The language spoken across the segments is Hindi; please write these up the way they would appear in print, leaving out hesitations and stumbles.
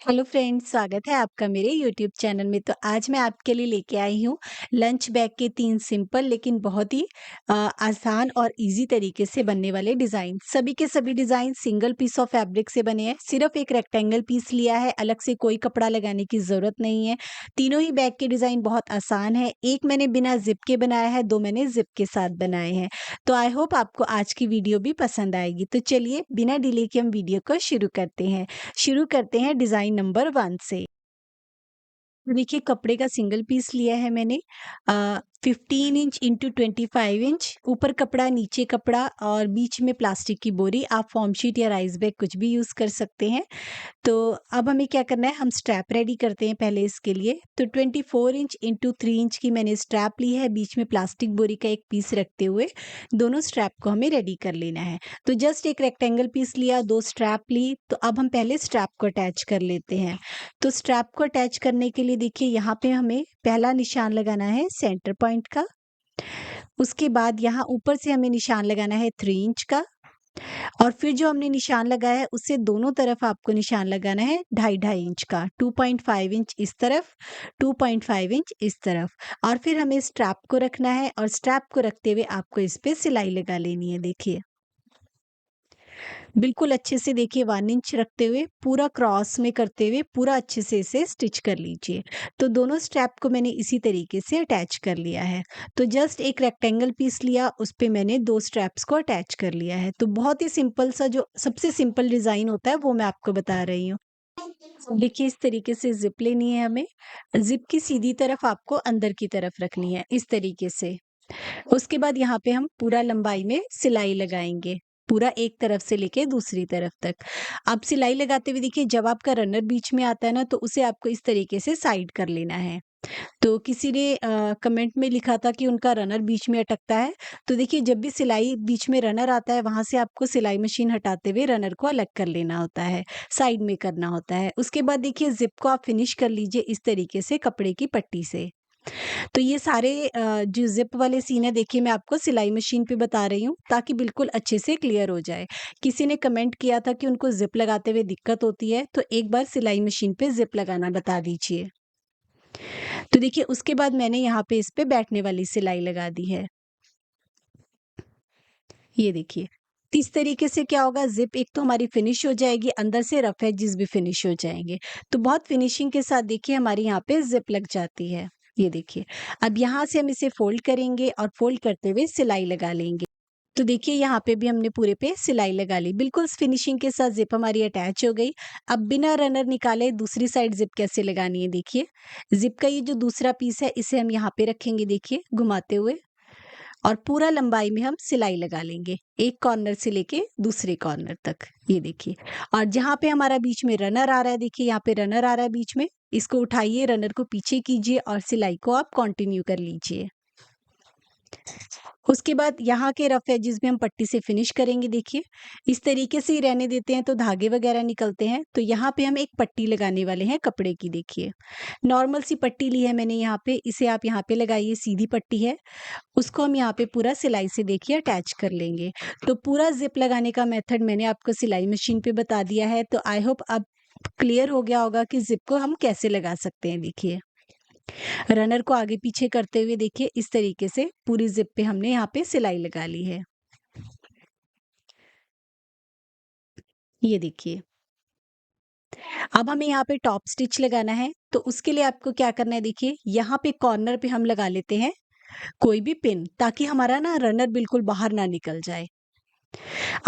हेलो फ्रेंड्स, स्वागत है आपका मेरे यूट्यूब चैनल में। तो आज मैं आपके लिए लेके आई हूँ लंच बैग के 3 सिंपल लेकिन बहुत ही आसान और इजी तरीके से बनने वाले डिज़ाइन। सभी के सभी design single piece of fabric से बने हैं। सिर्फ एक रेक्टेंगल पीस लिया है, अलग से कोई कपड़ा लगाने की ज़रूरत नहीं है। तीनों ही बैग के डिज़ाइन बहुत आसान है। एक मैंने बिना ज़िप के बनाया है, 2 मैंने ज़िप के साथ बनाए हैं। तो आई होप आपको आज की वीडियो भी पसंद आएगी। तो चलिए बिना डिले के हम वीडियो को शुरू करते हैं डिज़ाइन नंबर 1 से। तो देखिए कपड़े का सिंगल पीस लिया है मैंने 15 इंच इंटू 25 इंच, ऊपर कपड़ा नीचे कपड़ा और बीच में प्लास्टिक की बोरी। आप फॉर्म शीट या राइस बैग कुछ भी यूज़ कर सकते हैं। तो अब हमें क्या करना है, हम स्ट्रैप रेडी करते हैं पहले इसके लिए। तो 24 इंच इंटू 3 इंच की मैंने स्ट्रैप ली है, बीच में प्लास्टिक बोरी का एक पीस रखते हुए दोनों स्ट्रैप को हमें रेडी कर लेना है। तो जस्ट एक रेक्टेंगल पीस लिया, 2 स्ट्रैप ली, तो अब हम पहले स्ट्रैप को अटैच कर लेते हैं। तो स्ट्रैप को अटैच करने के लिए देखिए यहाँ पे हमें पहला निशान लगाना है सेंटर पॉइंट का। उसके बाद यहाँ ऊपर से हमें निशान लगाना है 3 इंच का, और फिर जो हमने निशान लगाया है उससे दोनों तरफ आपको निशान लगाना है 2.5 इंच का। 2.5 इंच इस तरफ, 2.5 इंच इस तरफ। और फिर हमें स्ट्रैप को रखना है, और स्ट्रैप को रखते हुए आपको इस पे सिलाई लगा लेनी है। देखिए बिल्कुल अच्छे से, देखिए 1 इंच रखते हुए पूरा क्रॉस में करते हुए पूरा अच्छे से इसे स्टिच कर लीजिए। तो दोनों स्ट्रैप को मैंने इसी तरीके से अटैच कर लिया है। तो जस्ट एक रेक्टेंगल पीस लिया, उस पे मैंने 2 स्ट्रैप्स को अटैच कर लिया है। तो बहुत ही सिंपल सा, जो सबसे सिंपल डिज़ाइन होता है वो मैं आपको बता रही हूँ। देखिए इस तरीके से ज़िप लेनी है हमें। ज़िप की सीधी तरफ आपको अंदर की तरफ रखनी है, इस तरीके से। उसके बाद यहाँ पे हम पूरा लंबाई में सिलाई लगाएँगे, पूरा एक तरफ से लेके दूसरी तरफ तक। अब सिलाई लगाते हुए देखिए जब आपका रनर बीच में आता है ना, तो उसे आपको इस तरीके से साइड कर लेना है। तो किसी ने कमेंट में लिखा था कि उनका रनर बीच में अटकता है। तो देखिए जब भी सिलाई बीच में रनर आता है, वहाँ से आपको सिलाई मशीन हटाते हुए रनर को अलग कर लेना होता है, साइड में करना होता है। उसके बाद देखिए ज़िप को आप फिनिश कर लीजिए इस तरीके से कपड़े की पट्टी से। तो ये सारे जो ज़िप वाले सीन है, देखिए मैं आपको सिलाई मशीन पे बता रही हूँ ताकि बिल्कुल अच्छे से क्लियर हो जाए। किसी ने कमेंट किया था कि उनको ज़िप लगाते हुए दिक्कत होती है, तो एक बार सिलाई मशीन पे ज़िप लगाना बता दीजिए। तो देखिए उसके बाद मैंने यहाँ पे इस पे बैठने वाली सिलाई लगा दी है। ये देखिए। तो इस तरीके से क्या होगा, ज़िप एक तो हमारी फिनिश हो जाएगी, अंदर से रफ एजेस भी फिनिश हो जाएँगे। तो बहुत फिनिशिंग के साथ देखिए हमारी यहाँ पे ज़िप लग जाती है। ये देखिए। अब यहाँ से हम इसे फ़ोल्ड करेंगे और फ़ोल्ड करते हुए सिलाई लगा लेंगे। तो देखिए यहाँ पे भी हमने पूरे पे सिलाई लगा ली। बिल्कुल फिनिशिंग के साथ ज़िप हमारी अटैच हो गई। अब बिना रनर निकाले दूसरी साइड ज़िप कैसे लगानी है देखिए। ज़िप का ये जो दूसरा पीस है, इसे हम यहाँ पे रखेंगे देखिए घुमाते हुए, और पूरा लंबाई में हम सिलाई लगा लेंगे, एक कॉर्नर से लेके दूसरे कॉर्नर तक। ये देखिए। और जहाँ पे हमारा बीच में रनर आ रहा है, देखिए यहाँ पे रनर आ रहा है बीच में, इसको उठाइए, रनर को पीछे कीजिए और सिलाई को आप कंटिन्यू कर लीजिए। उसके बाद यहाँ के रफ एजेस में हम पट्टी से फिनिश करेंगे। देखिए इस तरीके से ही रहने देते हैं तो धागे वगैरह निकलते हैं। तो यहाँ पे हम एक पट्टी लगाने वाले हैं कपड़े की। देखिए नॉर्मल सी पट्टी ली है मैंने यहाँ पे, इसे आप यहाँ पे लगाइए, सीधी पट्टी है। उसको हम यहाँ पे पूरा सिलाई से देखिए अटैच कर लेंगे। तो पूरा ज़िप लगाने का मेथड मैंने आपको सिलाई मशीन पे बता दिया है। तो आई होप अब क्लियर हो गया होगा कि ज़िप को हम कैसे लगा सकते हैं। देखिए रनर को आगे पीछे करते हुए देखिए इस तरीके से पूरी ज़िप पे हमने यहाँ पे सिलाई लगा ली है। ये देखिए। अब हमें यहाँ पे टॉप स्टिच लगाना है, तो उसके लिए आपको क्या करना है, देखिए यहाँ पे कॉर्नर पे हम लगा लेते हैं कोई भी पिन, ताकि हमारा ना रनर बिल्कुल बाहर ना निकल जाए।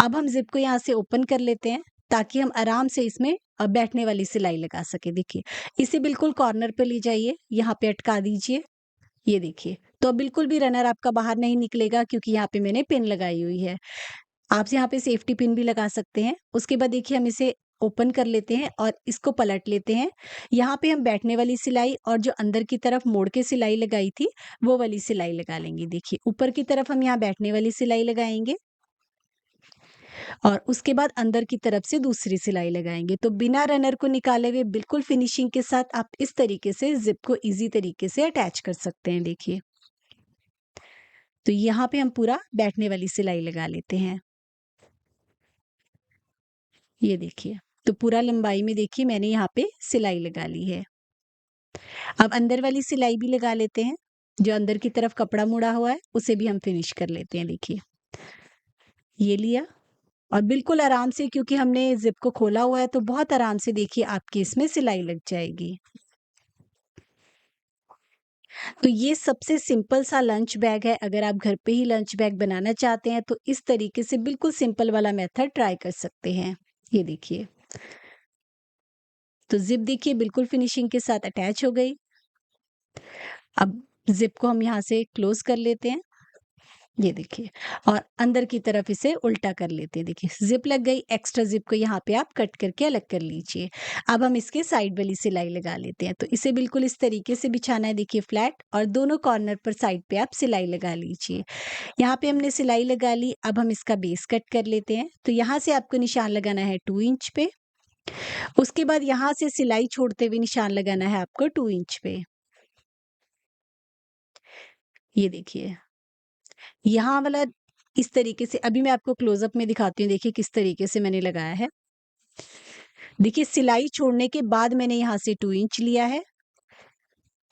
अब हम ज़िप को यहाँ से ओपन कर लेते हैं ताकि हम आराम से इसमें बैठने वाली सिलाई लगा सकें। देखिए इसे बिल्कुल कॉर्नर पे ले जाइए, यहाँ पे अटका दीजिए। ये देखिए, तो अब बिल्कुल भी रनर आपका बाहर नहीं निकलेगा क्योंकि यहाँ पे मैंने पिन लगाई हुई है। आप यहाँ पे सेफ्टी पिन भी लगा सकते हैं। उसके बाद देखिए हम इसे ओपन कर लेते हैं और इसको पलट लेते हैं। यहाँ पे हम बैठने वाली सिलाई और जो अंदर की तरफ मोड़ के सिलाई लगाई थी, वो वाली सिलाई लगा लेंगे। देखिए ऊपर की तरफ हम यहाँ बैठने वाली सिलाई लगाएँगे और उसके बाद अंदर की तरफ से दूसरी सिलाई लगाएँगे। तो बिना रनर को निकाले हुए बिल्कुल फिनिशिंग के साथ आप इस तरीके से ज़िप को ईज़ी तरीके से अटैच कर सकते हैं। देखिए, तो यहाँ पे हम पूरा बैठने वाली सिलाई लगा लेते हैं। ये देखिए। तो पूरा लंबाई में देखिए मैंने यहाँ पे सिलाई लगा ली है। अब अंदर वाली सिलाई भी लगा लेते हैं। जो अंदर की तरफ कपड़ा मुड़ा हुआ है उसे भी हम फिनिश कर लेते हैं। देखिए ये लिया और बिल्कुल आराम से, क्योंकि हमने ज़िप को खोला हुआ है तो बहुत आराम से देखिए आपकी इसमें सिलाई लग जाएगी। तो ये सबसे सिंपल सा लंच बैग है। अगर आप घर पे ही लंच बैग बनाना चाहते हैं तो इस तरीके से बिल्कुल सिंपल वाला मेथड ट्राई कर सकते हैं। ये देखिए, तो ज़िप देखिए बिल्कुल फिनिशिंग के साथ अटैच हो गई। अब ज़िप को हम यहाँ से क्लोज़ कर लेते हैं। ये देखिए, और अंदर की तरफ इसे उल्टा कर लेते हैं। देखिए ज़िप लग गई, एक्स्ट्रा ज़िप को यहाँ पे आप कट करके अलग कर लीजिए। अब हम इसके साइड वाली सिलाई लगा लेते हैं। तो इसे बिल्कुल इस तरीके से बिछाना है, देखिए फ्लैट, और दोनों कॉर्नर पर साइड पे आप सिलाई लगा लीजिए। यहाँ पे हमने सिलाई लगा ली। अब हम इसका बेस कट कर लेते हैं। तो यहाँ से आपको निशान लगाना है 2 इंच पे। उसके बाद यहाँ से सिलाई छोड़ते हुए निशान लगाना है आपको 2 इंच पे। ये देखिए, यहाँ वाला इस तरीके से, अभी मैं आपको क्लोज़अप में दिखाती हूँ, देखिए किस तरीके से मैंने लगाया है। देखिए सिलाई छोड़ने के बाद मैंने यहाँ से 2 इंच लिया है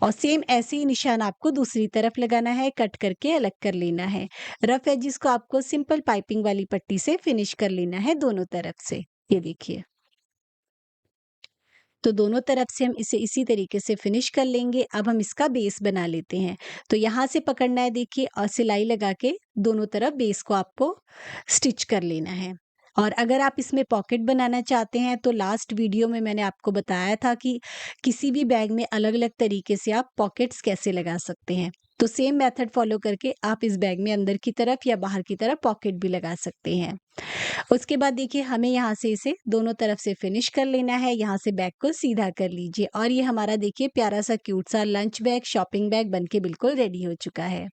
और सेम ऐसे ही निशान आपको दूसरी तरफ लगाना है, कट करके अलग कर लेना है। रफ एजिस को आपको सिंपल पाइपिंग वाली पट्टी से फिनिश कर लेना है दोनों तरफ से। ये देखिए, तो दोनों तरफ से हम इसे इसी तरीके से फिनिश कर लेंगे। अब हम इसका बेस बना लेते हैं। तो यहाँ से पकड़ना है देखिए, और सिलाई लगा के दोनों तरफ बेस को आपको स्टिच कर लेना है। और अगर आप इसमें पॉकेट बनाना चाहते हैं तो लास्ट वीडियो में मैंने आपको बताया था कि किसी भी बैग में अलग-अलग तरीके से आप पॉकेट्स कैसे लगा सकते हैं। तो सेम मेथड फॉलो करके आप इस बैग में अंदर की तरफ या बाहर की तरफ पॉकेट भी लगा सकते हैं। उसके बाद देखिए हमें यहाँ से इसे दोनों तरफ से फिनिश कर लेना है। यहाँ से बैग को सीधा कर लीजिए और ये हमारा देखिए प्यारा सा क्यूट सा लंच बैग, शॉपिंग बैग बनके बिल्कुल रेडी हो चुका है।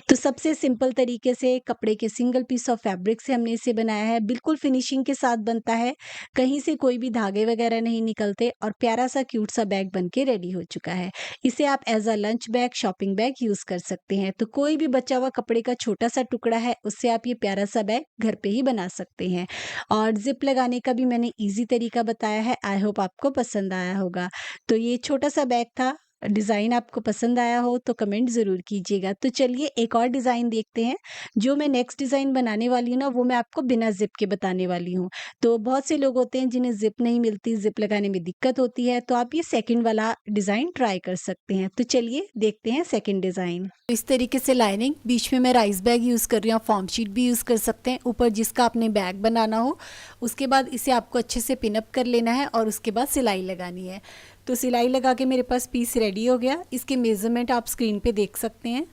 तो सबसे सिंपल तरीके से कपड़े के सिंगल पीस ऑफ फैब्रिक से हमने इसे बनाया है। बिल्कुल फिनिशिंग के साथ बनता है, कहीं से कोई भी धागे वगैरह नहीं निकलते और प्यारा सा क्यूट सा बैग बनके रेडी हो चुका है। इसे आप as a lunch bag, shopping bag use कर सकते हैं। तो कोई भी बचा हुआ कपड़े का छोटा सा टुकड़ा है, उससे आप ये प्यारा सा बैग घर पे ही बना सकते हैं। और ज़िप लगाने का भी मैंने ईज़ी तरीका बताया है। आई होप आपको पसंद आया होगा। तो ये छोटा सा बैग था। डिज़ाइन आपको पसंद आया हो तो कमेंट ज़रूर कीजिएगा। तो चलिए एक और डिज़ाइन देखते हैं। जो मैं नेक्स्ट डिज़ाइन बनाने वाली हूँ ना, वो मैं आपको बिना ज़िप के बताने वाली हूँ। तो बहुत से लोग होते हैं जिन्हें ज़िप नहीं मिलती, ज़िप लगाने में दिक्कत होती है, तो आप ये सेकंड वाला डिज़ाइन ट्राई कर सकते हैं। तो चलिए देखते हैं सेकंड डिज़ाइन। इस तरीके से लाइनिंग, बीच में मैं राइस बैग यूज़ कर रही हूँ, फॉर्म शीट भी यूज़ कर सकते हैं, ऊपर जिसका आपने बैग बनाना हो। उसके बाद इसे आपको अच्छे से पिन अप कर लेना है और उसके बाद सिलाई लगानी है। तो सिलाई लगा के मेरे पास पीस रेडी हो गया। इसके मेज़रमेंट आप स्क्रीन पे देख सकते हैं।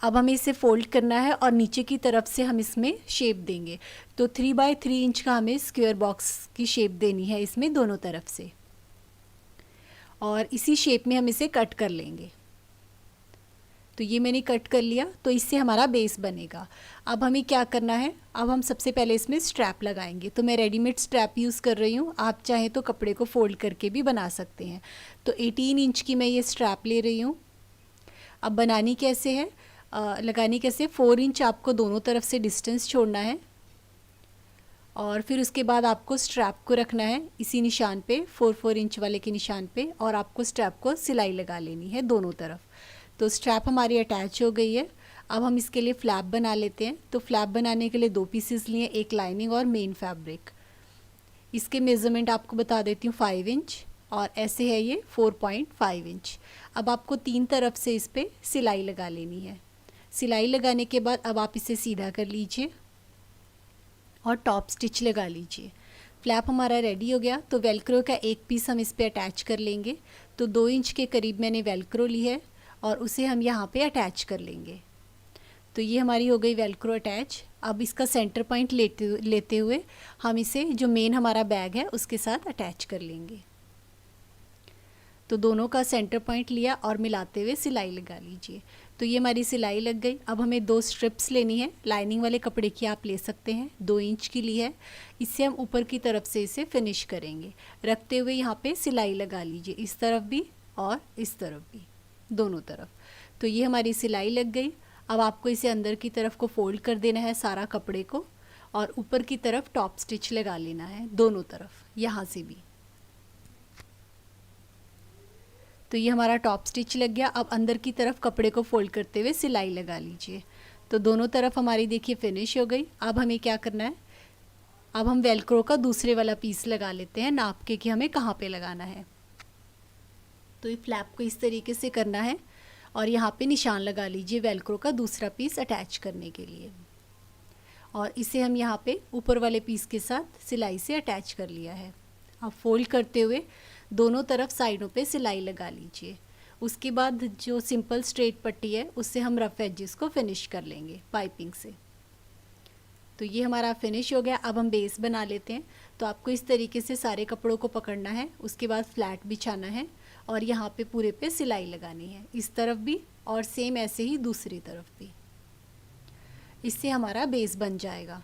अब हमें इसे फोल्ड करना है और नीचे की तरफ से हम इसमें शेप देंगे। तो 3 बाय 3 इंच का हमें स्क्वायर बॉक्स की शेप देनी है इसमें दोनों तरफ से, और इसी शेप में हम इसे कट कर लेंगे। तो ये मैंने कट कर लिया, तो इससे हमारा बेस बनेगा। अब हमें क्या करना है, अब हम सबसे पहले इसमें स्ट्रैप लगाएंगे। तो मैं रेडीमेड स्ट्रैप यूज़ कर रही हूँ, आप चाहें तो कपड़े को फोल्ड करके भी बना सकते हैं। तो 18 इंच की मैं ये स्ट्रैप ले रही हूँ। अब बनानी कैसे है, लगानी कैसे, 4 इंच आपको दोनों तरफ से डिस्टेंस छोड़ना है और फिर उसके बाद आपको स्ट्रैप को रखना है इसी निशान पे, 4 इंच वाले के निशान पे, और आपको स्ट्रैप को सिलाई लगा लेनी है दोनों तरफ। तो स्ट्रैप हमारी अटैच हो गई है। अब हम इसके लिए फ्लैप बना लेते हैं। तो फ्लैप बनाने के लिए 2 पीसेस लिए, एक लाइनिंग और मेन फैब्रिक। इसके मेज़रमेंट आपको बता देती हूँ, 5 इंच, और ऐसे है ये 4.5 इंच। अब आपको 3 तरफ से इस पर सिलाई लगा लेनी है। सिलाई लगाने के बाद अब आप इसे सीधा कर लीजिए और टॉप स्टिच लगा लीजिए। फ्लैप हमारा रेडी हो गया। तो वेलक्रो का एक पीस हम इस पर अटैच कर लेंगे। तो 2 इंच के करीब मैंने वेलक्रो ली है और उसे हम यहाँ पे अटैच कर लेंगे। तो ये हमारी हो गई वेलक्रो अटैच। अब इसका सेंटर पॉइंट लेते हुए हम इसे जो मेन हमारा बैग है उसके साथ अटैच कर लेंगे। तो दोनों का सेंटर पॉइंट लिया और मिलाते हुए सिलाई लगा लीजिए। तो ये हमारी सिलाई लग गई। अब हमें 2 स्ट्रिप्स लेनी है, लाइनिंग वाले कपड़े की आप ले सकते हैं, 2 इंच की ली है। इससे हम ऊपर की तरफ से इसे फिनिश करेंगे। रखते हुए यहाँ पे सिलाई लगा लीजिए, इस तरफ भी और इस तरफ भी, दोनों तरफ। तो ये हमारी सिलाई लग गई। अब आपको इसे अंदर की तरफ को फोल्ड कर देना है सारा कपड़े को, और ऊपर की तरफ टॉप स्टिच लगा लेना है दोनों तरफ, यहाँ से भी। तो ये हमारा टॉप स्टिच लग गया। अब अंदर की तरफ कपड़े को फोल्ड करते हुए सिलाई लगा लीजिए। तो दोनों तरफ हमारी देखिए फिनिश हो गई। अब हमें क्या करना है, अब हम वेलक्रो का दूसरे वाला पीस लगा लेते हैं, नाप के कि हमें कहाँ पे लगाना है। तो ये फ्लैप को इस तरीके से करना है और यहाँ पे निशान लगा लीजिए वेलक्रो का दूसरा पीस अटैच करने के लिए। और इसे हम यहाँ पे ऊपर वाले पीस के साथ सिलाई से अटैच कर लिया है। अब फोल्ड करते हुए दोनों तरफ साइडों पे सिलाई लगा लीजिए। उसके बाद जो सिंपल स्ट्रेट पट्टी है उससे हम रफ एजेस को फिनिश कर लेंगे पाइपिंग से। तो ये हमारा फिनिश हो गया। अब हम बेस बना लेते हैं। तो आपको इस तरीके से सारे कपड़ों को पकड़ना है, उसके बाद फ्लैट बिछाना है और यहाँ पे पूरे पे सिलाई लगानी है, इस तरफ भी और सेम ऐसे ही दूसरी तरफ भी। इससे हमारा बेस बन जाएगा।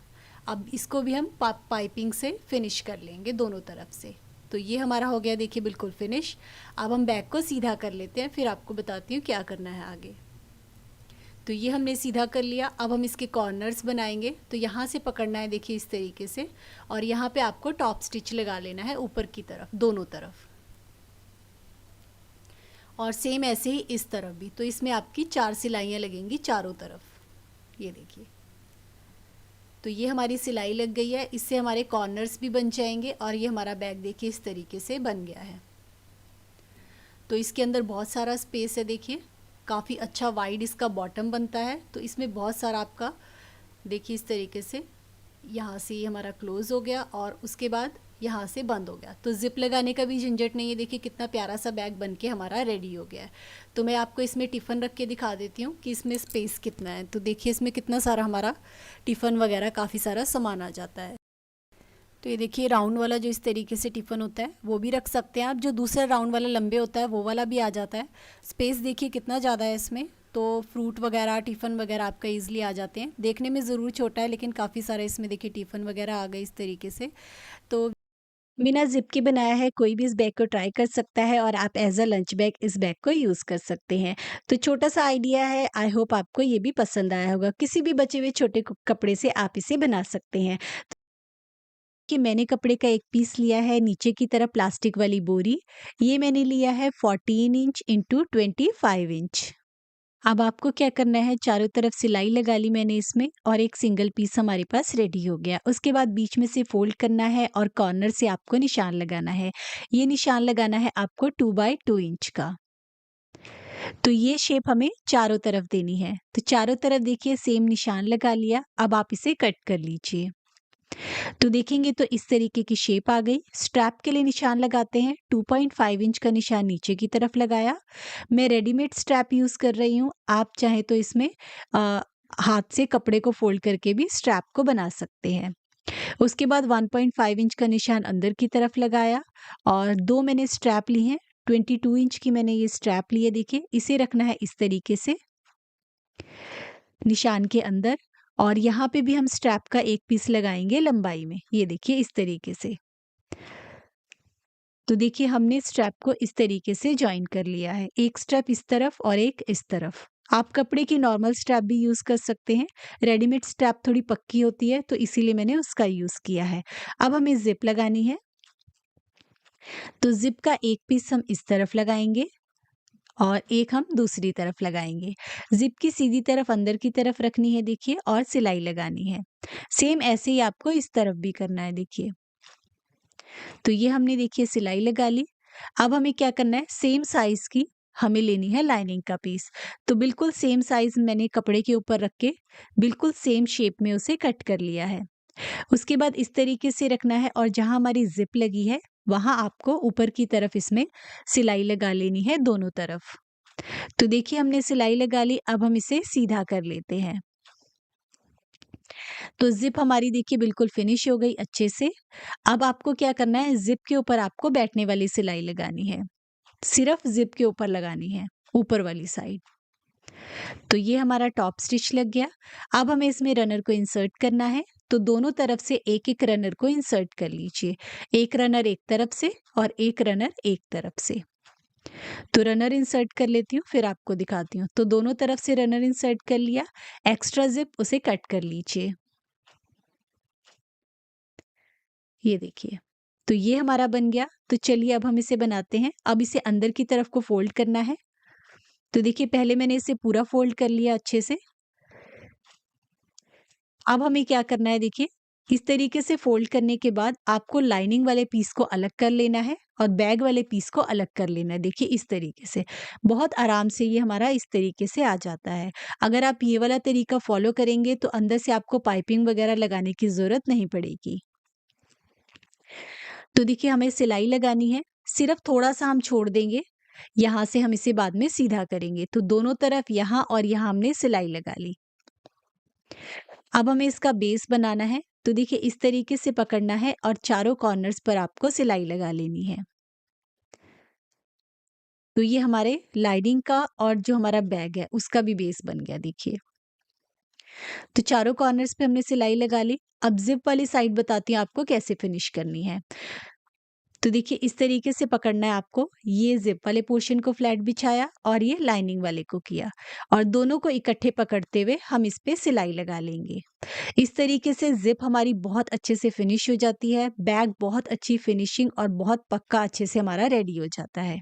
अब इसको भी हम पाइपिंग से फिनिश कर लेंगे दोनों तरफ से। तो ये हमारा हो गया देखिए बिल्कुल फिनिश। अब हम बैक को सीधा कर लेते हैं, फिर आपको बताती हूँ क्या करना है आगे। तो ये हमने सीधा कर लिया। अब हम इसके कॉर्नर्स बनाएंगे। तो यहाँ से पकड़ना है देखिए इस तरीके से, और यहाँ पे आपको टॉप स्टिच लगा लेना है ऊपर की तरफ दोनों तरफ, और सेम ऐसे ही इस तरफ भी। तो इसमें आपकी 4 सिलाइयाँ लगेंगी चारों तरफ, ये देखिए। तो ये हमारी सिलाई लग गई है, इससे हमारे कॉर्नर्स भी बन जाएंगे और ये हमारा बैग देखिए इस तरीके से बन गया है। तो इसके अंदर बहुत सारा स्पेस है देखिए, काफ़ी अच्छा वाइड इसका बॉटम बनता है। तो इसमें बहुत सारा आपका देखिए इस तरीके से, यहाँ से ये हमारा क्लोज़ हो गया और उसके बाद यहाँ से बंद हो गया। तो ज़िप लगाने का भी झंझट नहीं है। देखिए कितना प्यारा सा बैग बन के हमारा रेडी हो गया है। तो मैं आपको इसमें टिफ़न रख के दिखा देती हूँ कि इसमें स्पेस कितना है। तो देखिए इसमें कितना सारा हमारा टिफ़न वगैरह काफ़ी सारा सामान आ जाता है। तो ये देखिए राउंड वाला जो इस तरीके से टिफ़न होता है वो भी रख सकते हैं आप। जो दूसरा राउंड वाला लंबे होता है वो वाला भी आ जाता है। स्पेस देखिए कितना ज़्यादा है इसमें। तो फ्रूट वगैरह टिफ़न वगैरह आपका ईजिली आ जाते हैं। देखने में ज़रूर छोटा है लेकिन काफ़ी सारे इसमें देखिए टिफ़न वगैरह आ गए इस तरीके से। तो बिना ज़िप के बनाया है, कोई भी इस बैग को ट्राई कर सकता है और आप एज़ अ लंच बैग इस बैग को यूज़ कर सकते हैं। तो छोटा-सा आइडिया है, आई होप आपको ये भी पसंद आया होगा। किसी भी बचे हुए छोटे क कपड़े से आप इसे बना सकते हैं। कि मैंने कपड़े का एक पीस लिया है, नीचे की तरफ प्लास्टिक वाली बोरी, ये मैंने लिया है 14 इंच इंटू 25 इंच। अब आपको क्या करना है, चारों तरफ सिलाई लगा ली मैंने इसमें और एक सिंगल पीस हमारे पास रेडी हो गया। उसके बाद बीच में से फोल्ड करना है और कॉर्नर से आपको निशान लगाना है। ये निशान लगाना है आपको 2 बाय 2 इंच का। तो ये शेप हमें चारों तरफ देनी है। तो चारों तरफ देखिए सेम निशान लगा लिया। अब आप इसे कट कर लीजिए। तो देखेंगे तो इस तरीके की शेप आ गई। स्ट्रैप के लिए निशान लगाते हैं। 2.5 इंच का निशान नीचे की तरफ लगाया। मैं रेडीमेड स्ट्रैप यूज़ कर रही हूँ। आप चाहे तो इसमें हाथ से कपड़े को फोल्ड करके भी स्ट्रैप को बना सकते हैं। उसके बाद 1.5 इंच का निशान अंदर की तरफ लगाया और 2 मैंने स्ट्रैप ली हैं। 22 इंच की मैंने ये स्ट्रैप ली है देखिए। इसे रखना है इस तरीके से निशान के अंदर, और यहाँ पे भी हम स्ट्रैप का एक पीस लगाएंगे लंबाई में, ये देखिए इस तरीके से। तो देखिए हमने स्ट्रैप को इस तरीके से जॉइन कर लिया है, एक स्ट्रैप इस तरफ और एक इस तरफ। आप कपड़े की नॉर्मल स्ट्रैप भी यूज़ कर सकते हैं। रेडीमेड स्ट्रैप थोड़ी पक्की होती है तो इसीलिए मैंने उसका यूज़ किया है। अब हमें ज़िप लगानी है। तो ज़िप का एक पीस हम इस तरफ लगाएंगे और एक हम दूसरी तरफ लगाएंगे। ज़िप की सीधी तरफ अंदर की तरफ रखनी है देखिए, और सिलाई लगानी है। सेम ऐसे ही आपको इस तरफ भी करना है देखिए। तो ये हमने देखिए सिलाई लगा ली। अब हमें क्या करना है, सेम साइज़ की हमें लेनी है लाइनिंग का पीस। तो बिल्कुल सेम साइज़ मैंने कपड़े के ऊपर रख के बिल्कुल सेम शेप में उसे कट कर लिया है। उसके बाद इस तरीके से रखना है और जहाँ हमारी ज़िप लगी है वहाँ आपको ऊपर की तरफ इसमें सिलाई लगा लेनी है दोनों तरफ। तो देखिए हमने सिलाई लगा ली। अब हम इसे सीधा कर लेते हैं। तो ज़िप हमारी देखिए बिल्कुल फिनिश हो गई अच्छे से। अब आपको क्या करना है, ज़िप के ऊपर आपको बैठने वाली सिलाई लगानी है। सिर्फ़ ज़िप के ऊपर लगानी है, ऊपर वाली साइड। तो ये हमारा टॉप स्टिच लग गया। अब हमें इसमें रनर को इंसर्ट करना है। तो दोनों तरफ से एक-एक रनर को इंसर्ट कर लीजिए। एक रनर एक तरफ से और एक रनर एक तरफ से। तो रनर इंसर्ट कर लेती हूँ, फिर आपको दिखाती हूँ। तो दोनों तरफ से रनर इंसर्ट कर लिया। एक्स्ट्रा ज़िप उसे कट कर लीजिए। ये देखिए, तो ये हमारा बन गया। तो चलिए अब हम इसे बनाते हैं। अब इसे अंदर की तरफ को फ़ोल्ड करना है। तो देखिए पहले मैंने इसे पूरा फ़ोल्ड कर लिया अच्छे से। अब हमें क्या करना है देखिए, इस तरीके से फ़ोल्ड करने के बाद आपको लाइनिंग वाले पीस को अलग कर लेना है और बैग वाले पीस को अलग कर लेना है। देखिए इस तरीके से, बहुत आराम से ये हमारा इस तरीके से आ जाता है। अगर आप ये वाला तरीका फ़ॉलो करेंगे तो अंदर से आपको पाइपिंग वगैरह लगाने की ज़रूरत नहीं पड़ेगी। तो देखिए हमें सिलाई लगानी है, सिर्फ़ थोड़ा-सा हम छोड़ देंगे, यहाँ से हम इसे बाद में सीधा करेंगे। तो दोनों तरफ यहाँ और यहाँ हमने सिलाई लगा ली। अब हमें इसका बेस बनाना है, तो देखिए इस तरीके से पकड़ना है और चारों कॉर्नर्स पर आपको सिलाई लगा लेनी है। तो ये हमारे लाइनिंग का और जो हमारा बैग है उसका भी बेस बन गया देखिए। तो चारों कॉर्नर्स पे हमने सिलाई लगा ली। अब ज़िप वाली साइड बताती हूँ आपको कैसे फिनिश करनी है। तो देखिए इस तरीके से पकड़ना है आपको। ये ज़िप वाले पोर्शन को फ्लैट बिछाया और ये लाइनिंग वाले को किया और दोनों को इकट्ठे पकड़ते हुए हम इस पे सिलाई लगा लेंगे। इस तरीके से ज़िप हमारी बहुत अच्छे से फिनिश हो जाती है। बैग बहुत अच्छी फिनिशिंग और बहुत पक्का अच्छे से हमारा रेडी हो जाता है।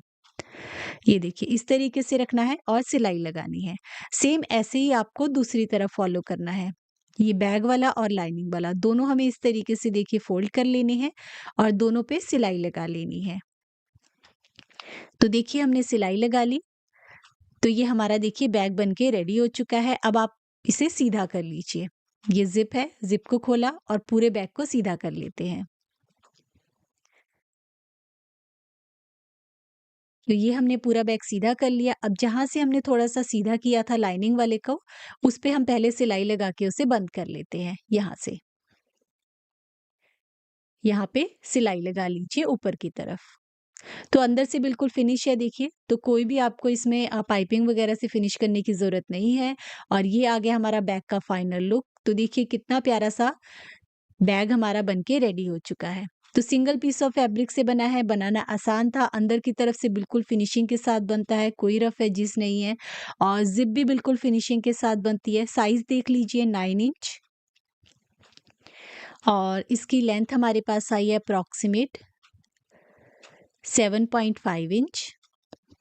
ये देखिए इस तरीके से रखना है और सिलाई लगानी है। सेम ऐसे ही आपको दूसरी तरफ फॉलो करना है। ये बैग वाला और लाइनिंग वाला दोनों हमें इस तरीके से देखिए फ़ोल्ड कर लेने हैं और दोनों पे सिलाई लगा लेनी है। तो देखिए हमने सिलाई लगा ली। तो ये हमारा देखिए बैग बन के रेडी हो चुका है। अब आप इसे सीधा कर लीजिए। ये ज़िप है, ज़िप को खोला और पूरे बैग को सीधा कर लेते हैं। तो ये हमने पूरा बैग सीधा कर लिया। अब जहाँ से हमने थोड़ा-सा सीधा किया था लाइनिंग वाले को, उस पे हम पहले सिलाई लगा के उसे बंद कर लेते हैं यहाँ से। यहाँ पे सिलाई लगा लीजिए ऊपर की तरफ। तो अंदर से बिल्कुल फिनिश है देखिए, तो कोई भी आपको इसमें पाइपिंग वगैरह से फिनिश करने की ज़रूरत नहीं है और ये आ गया हमारा बैग का फाइनल लुक। तो देखिए कितना प्यारा-सा बैग हमारा बनके रेडी हो चुका है। तो सिंगल पीस ऑफ फैब्रिक से बना है, बनाना आसान था, अंदर की तरफ से बिल्कुल फिनिशिंग के साथ बनता है, कोई रफ एजिस नहीं है और ज़िप भी बिल्कुल फिनिशिंग के साथ बनती है। साइज़ देख लीजिए 9 इंच और इसकी लेंथ हमारे पास आई है अप्रॉक्सिमेट 7.5 इंच।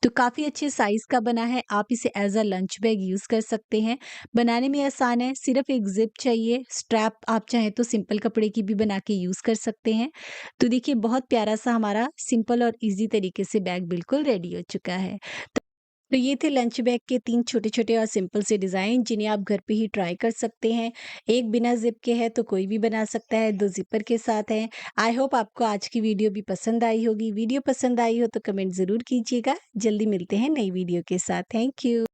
तो काफ़ी अच्छे साइज़ का बना है, आप इसे as a lunch bag use कर सकते हैं। बनाने में आसान है, सिर्फ़ एक ज़िप चाहिए, स्ट्रैप आप चाहें तो सिंपल कपड़े की भी बना के यूज़ कर सकते हैं। तो देखिए बहुत प्यारा-सा हमारा सिंपल और ईज़ी तरीके से बैग बिल्कुल रेडी हो चुका है। तो ये थे लंच बैग के 3 छोटे-छोटे और सिंपल से डिज़ाइन जिन्हें आप घर पे ही ट्राई कर सकते हैं। एक बिना ज़िप के है तो कोई भी बना सकता है, 2 ज़िपर के साथ हैं। आई होप आपको आज की वीडियो भी पसंद आई होगी। वीडियो पसंद आई हो तो कमेंट ज़रूर कीजिएगा। जल्दी मिलते हैं नई वीडियो के साथ। Thank you.